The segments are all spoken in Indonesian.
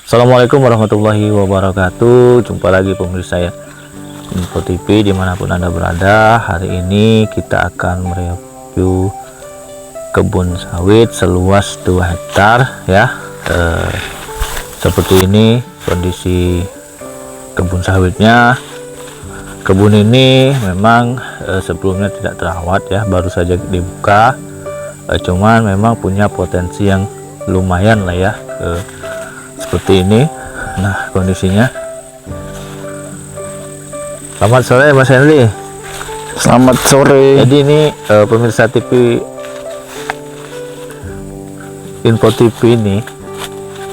Assalamualaikum warahmatullahi wabarakatuh. Jumpa lagi pemirsa ya, Info TV dimanapun Anda berada. Hari ini kita akan mereview kebun sawit seluas 2 hektar ya. Seperti ini kondisi kebun sawitnya. Kebun ini memang sebelumnya tidak terawat ya, baru saja dibuka. Cuman memang punya potensi yang lumayan lah ya. Seperti ini. Nah, kondisinya. Selamat sore Mas Henry. Selamat sore. Jadi ini pemirsa TV Info TV ini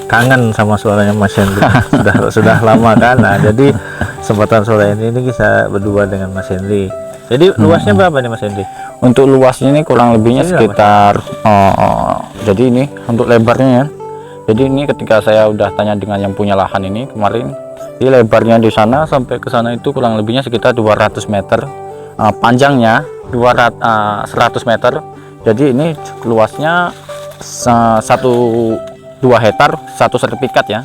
kangen sama suaranya Mas Henry. sudah lama kan. Nah, jadi kesempatan sore ini kita berdua dengan Mas Henry. Jadi luasnya berapa nih Mas Henry? Untuk luasnya ini kurang lebihnya Ini sekitar jadi ini untuk lebarnya ya. Jadi ini ketika saya udah tanya dengan yang punya lahan ini kemarin, di lebarnya di sana sampai ke sana itu kurang lebihnya sekitar 200 meter, panjangnya 100 meter. Jadi ini luasnya 2 hektar 1 sertifikat ya.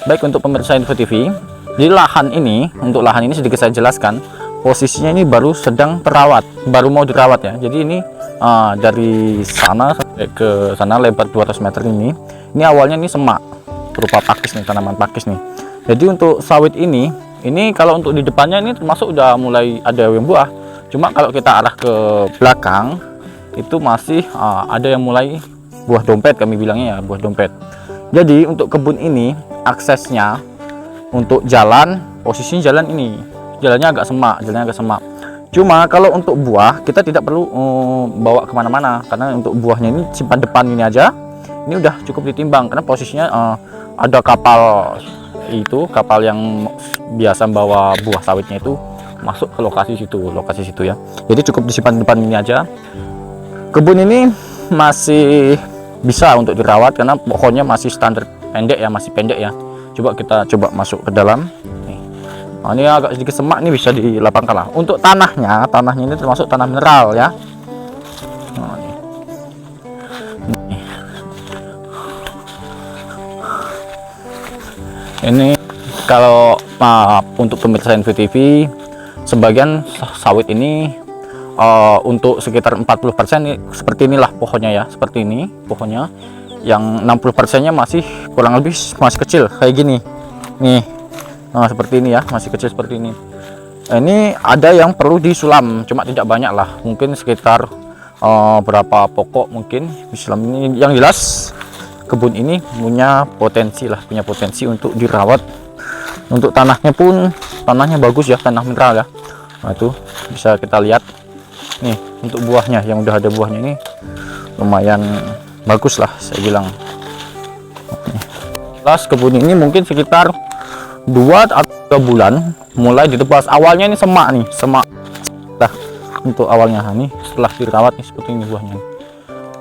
Baik, untuk pemirsa Info TV, di lahan ini, untuk lahan ini sedikit saya jelaskan, posisinya ini baru sedang terawat, baru mau dirawat ya. Jadi ini dari sana sampai ke sana lebar 200 meter ini awalnya ini semak berupa pakis nih, tanaman pakis nih. Jadi untuk sawit ini kalau untuk di depannya ini termasuk udah mulai ada yang buah. Cuma kalau kita arah ke belakang itu masih ada yang mulai buah dompet, kami bilangnya ya, buah dompet. Jadi untuk kebun ini aksesnya untuk jalan, posisi jalan ini jalannya agak semak. Cuma kalau untuk buah kita tidak perlu bawa kemana-mana, karena untuk buahnya ini simpan depan ini aja. Ini udah cukup ditimbang karena posisinya ada kapal yang biasa bawa buah sawitnya itu masuk ke lokasi situ ya. Jadi cukup disimpan depan ini aja. Kebun ini masih bisa untuk dirawat karena pohonnya masih standar pendek ya, masih pendek ya. Kita coba masuk ke dalam. Nah, ini agak sedikit semak, ini bisa dilapangkan lah. Untuk tanahnya ini termasuk tanah mineral ya. Nah, ini kalau untuk pemirsa Info TV, sebagian sawit ini untuk sekitar 40% nih, seperti inilah pohonnya ya, seperti ini pohonnya. Yang 60%-nya masih kurang lebih masih kecil kayak gini nih. Nah, seperti ini ya, masih kecil seperti ini. Ini ada yang perlu disulam, cuma tidak banyak lah, mungkin sekitar berapa pokok mungkin disulam. Ini yang jelas kebun ini punya potensi untuk dirawat. Untuk tanahnya pun tanahnya bagus ya, tanah mineral ya. Nah, itu bisa kita lihat nih, untuk buahnya yang udah ada buahnya ini lumayan bagus lah saya bilang. Jelas kebun ini mungkin sekitar 2 atau 3 bulan mulai ditebas. Awalnya ini semak. Nah, untuk awalnya nih setelah dirawat nih seperti ini buahnya.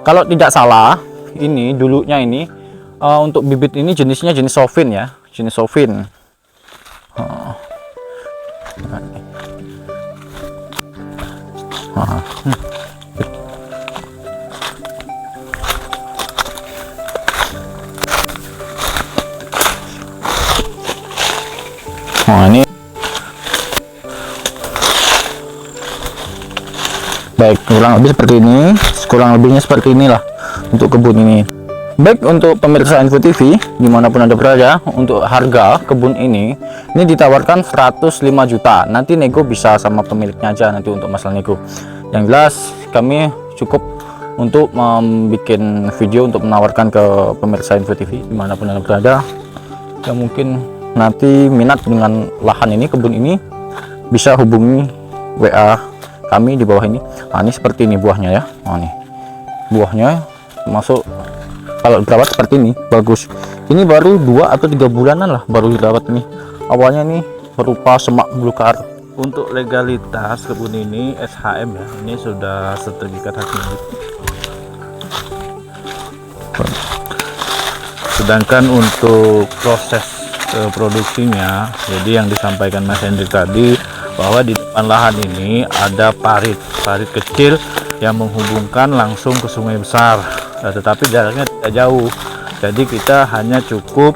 Kalau tidak salah ini dulunya ini untuk bibit ini jenisnya jenis Sovin ya, jenis Sovin. Nah, ini baik, kurang lebihnya seperti inilah untuk kebun ini. Baik, untuk pemirsa Info TV dimanapun Anda berada, untuk harga kebun ini ditawarkan 105 juta. Nanti nego bisa sama pemiliknya aja nanti untuk masalah nego. Yang jelas kami cukup untuk membuat video untuk menawarkan ke pemirsa Info TV dimanapun Anda berada yang mungkin nanti minat dengan lahan ini, kebun ini, bisa hubungi WA kami di bawah ini. Nah, ini seperti ini buahnya ya. Nah, nih buahnya masuk, kalau dirawat seperti ini bagus. Ini baru 2 atau 3 bulanan lah baru dirawat ini. Awalnya nih berupa semak belukar. Untuk legalitas kebun ini SHM ya, ini sudah sertifikat hak milik. Sedangkan untuk proses produksinya, jadi yang disampaikan Mas Hendrik tadi bahwa di depan lahan ini ada parit kecil yang menghubungkan langsung ke sungai besar, tetapi jaraknya tidak jauh. Jadi kita hanya cukup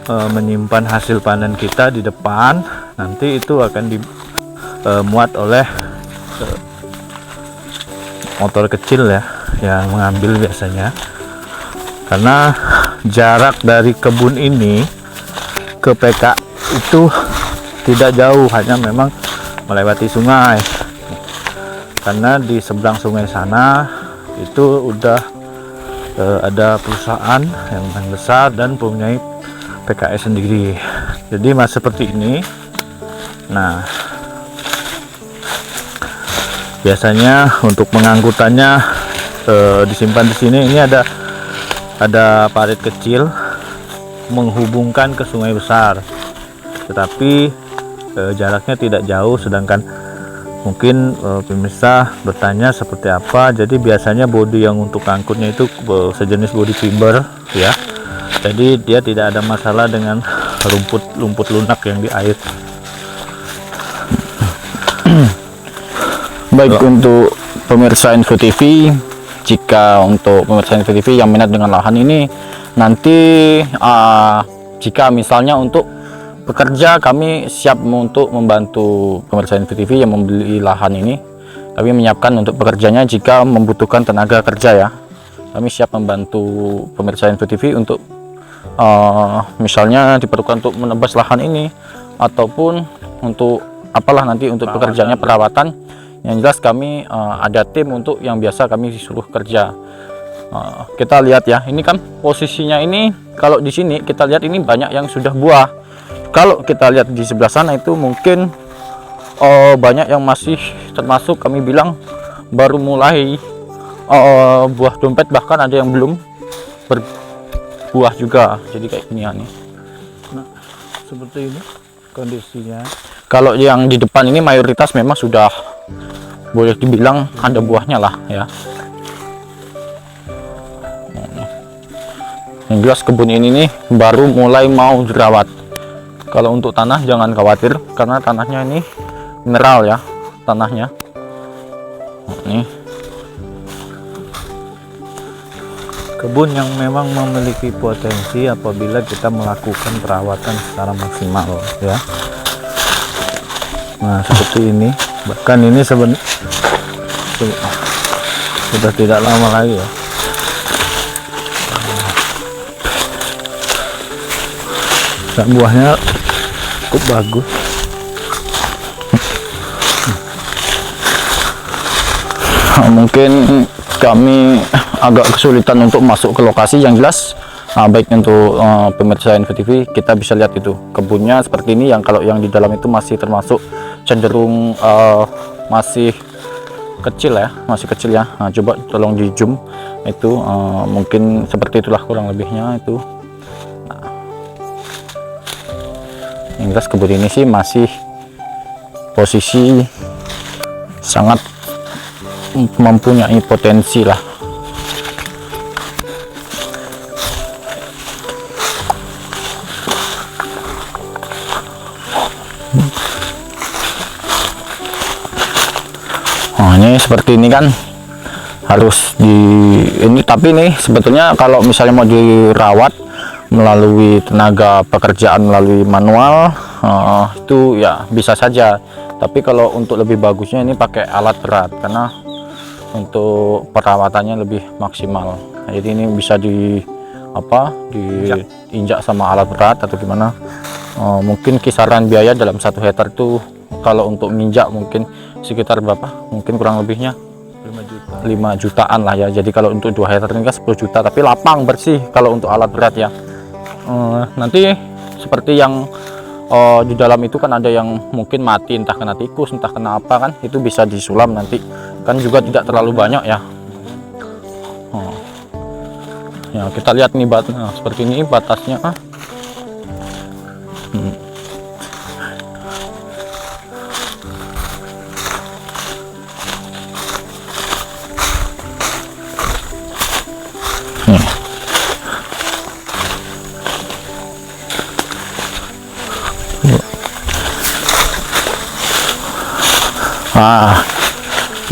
menyimpan hasil panen kita di depan, nanti itu akan dimuat oleh motor kecil ya, yang mengambil biasanya. Karena jarak dari kebun ini ke PK itu tidak jauh, hanya memang melewati sungai. Karena di seberang sungai sana itu udah ada perusahaan yang besar dan mempunyai PKS sendiri. Jadi masih seperti ini. Nah, biasanya untuk pengangkutannya disimpan di sini. Ini ada parit kecil menghubungkan ke sungai besar, tetapi jaraknya tidak jauh. Sedangkan mungkin pemirsa bertanya seperti apa. Jadi biasanya bodi yang untuk angkutnya itu sejenis bodi timber ya. Jadi dia tidak ada masalah dengan rumput lunak yang di air. Baik, untuk pemirsa Info TV, jika untuk pemirsa Info TV yang minat dengan lahan ini, nanti jika misalnya untuk bekerja, kami siap untuk membantu pemirsa Info TV yang membeli lahan ini. Kami menyiapkan untuk pekerjanya jika membutuhkan tenaga kerja ya. Kami siap membantu pemirsa Info TV untuk misalnya diperlukan untuk menebas lahan ini, ataupun untuk apalah nanti untuk pekerjaannya, perawatan. Yang jelas kami ada tim untuk yang biasa kami disuruh kerja. Kita lihat ya, ini kan posisinya ini, kalau di sini kita lihat ini banyak yang sudah buah. Kalau kita lihat di sebelah sana itu mungkin banyak yang masih, termasuk kami bilang baru mulai buah dompet, bahkan ada yang belum berbuah juga. Jadi kayak gini ya nih. Nah, seperti ini kondisinya. Kalau yang di depan ini mayoritas memang sudah boleh dibilang ada buahnya lah ya. Yang jelas kebun ini nih baru mulai mau dirawat. Kalau untuk tanah jangan khawatir, karena tanahnya ini mineral ya, tanahnya. Ini kebun yang memang memiliki potensi apabila kita melakukan perawatan secara maksimal ya. Nah, seperti ini. Bahkan ini sudah tidak lama lagi ya. Nah, buahnya cukup bagus. Mungkin kami agak kesulitan untuk masuk ke lokasi. Yang jelas baik untuk pemirsa Info TV, kita bisa lihat itu kebunnya seperti ini. Yang kalau yang di dalam itu masih termasuk cenderung masih kecil ya, Nah, coba tolong di zoom itu, mungkin seperti itulah kurang lebihnya itu. Nah, yang jelas kebun ini sih masih posisi sangat mempunyai potensi lah. Ini seperti ini kan harus ini, tapi nih sebetulnya kalau misalnya mau dirawat melalui tenaga pekerjaan, melalui manual, itu ya bisa saja. Tapi kalau untuk lebih bagusnya ini pakai alat berat, karena untuk perawatannya lebih maksimal. Jadi ini bisa diinjak sama alat berat atau gimana. Mungkin kisaran biaya dalam 1 hektar itu kalau untuk nginjak mungkin sekitar berapa, mungkin kurang lebihnya 5 jutaan lah ya. Jadi kalau untuk 2 hektar ini kan 10 juta, tapi lapang bersih kalau untuk alat berat ya. Nanti seperti yang di dalam itu kan ada yang mungkin mati, entah kena tikus, entah kena apa, kan itu bisa disulam nanti, kan juga tidak terlalu banyak ya. Ya kita lihat nih seperti ini batasnya.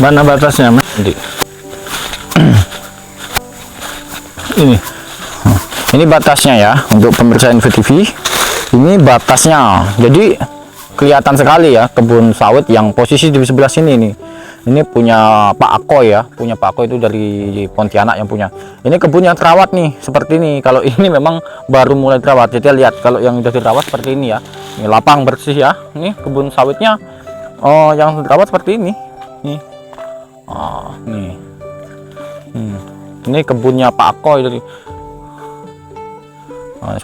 Mana batasnya, Mas? Ini. Ini batasnya ya untuk pemirsa InfoTV. Ini batasnya. Jadi kelihatan sekali ya kebun sawit yang posisi di sebelah sini nih. Ini punya Pak Ako ya, punya Pak Ako itu dari Pontianak yang punya. Ini kebun yang terawat nih, seperti ini. Kalau ini memang baru mulai terawat. Jadi lihat kalau yang udah dirawat seperti ini ya. Ini lapang bersih ya. Ini kebun sawitnya yang terawat seperti ini. Nih. Nih. Ini kebunnya Pak Ako dari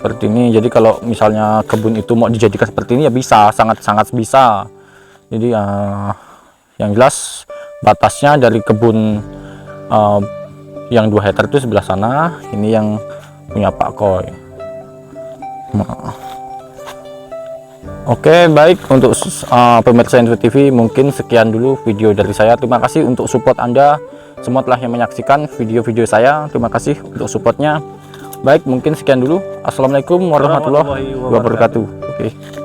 seperti ini. Jadi kalau misalnya kebun itu mau dijadikan seperti ini ya bisa, sangat-sangat bisa. Jadi yang jelas batasnya dari kebun yang 2 hektar itu sebelah sana, ini yang punya Pak Koy. Oke, baik untuk pemirsa InfoTV, mungkin sekian dulu video dari saya. Terima kasih untuk support Anda semua telah yang menyaksikan video-video saya. Terima kasih untuk supportnya. Baik, mungkin sekian dulu. Assalamualaikum warahmatullahi wabarakatuh. Oke.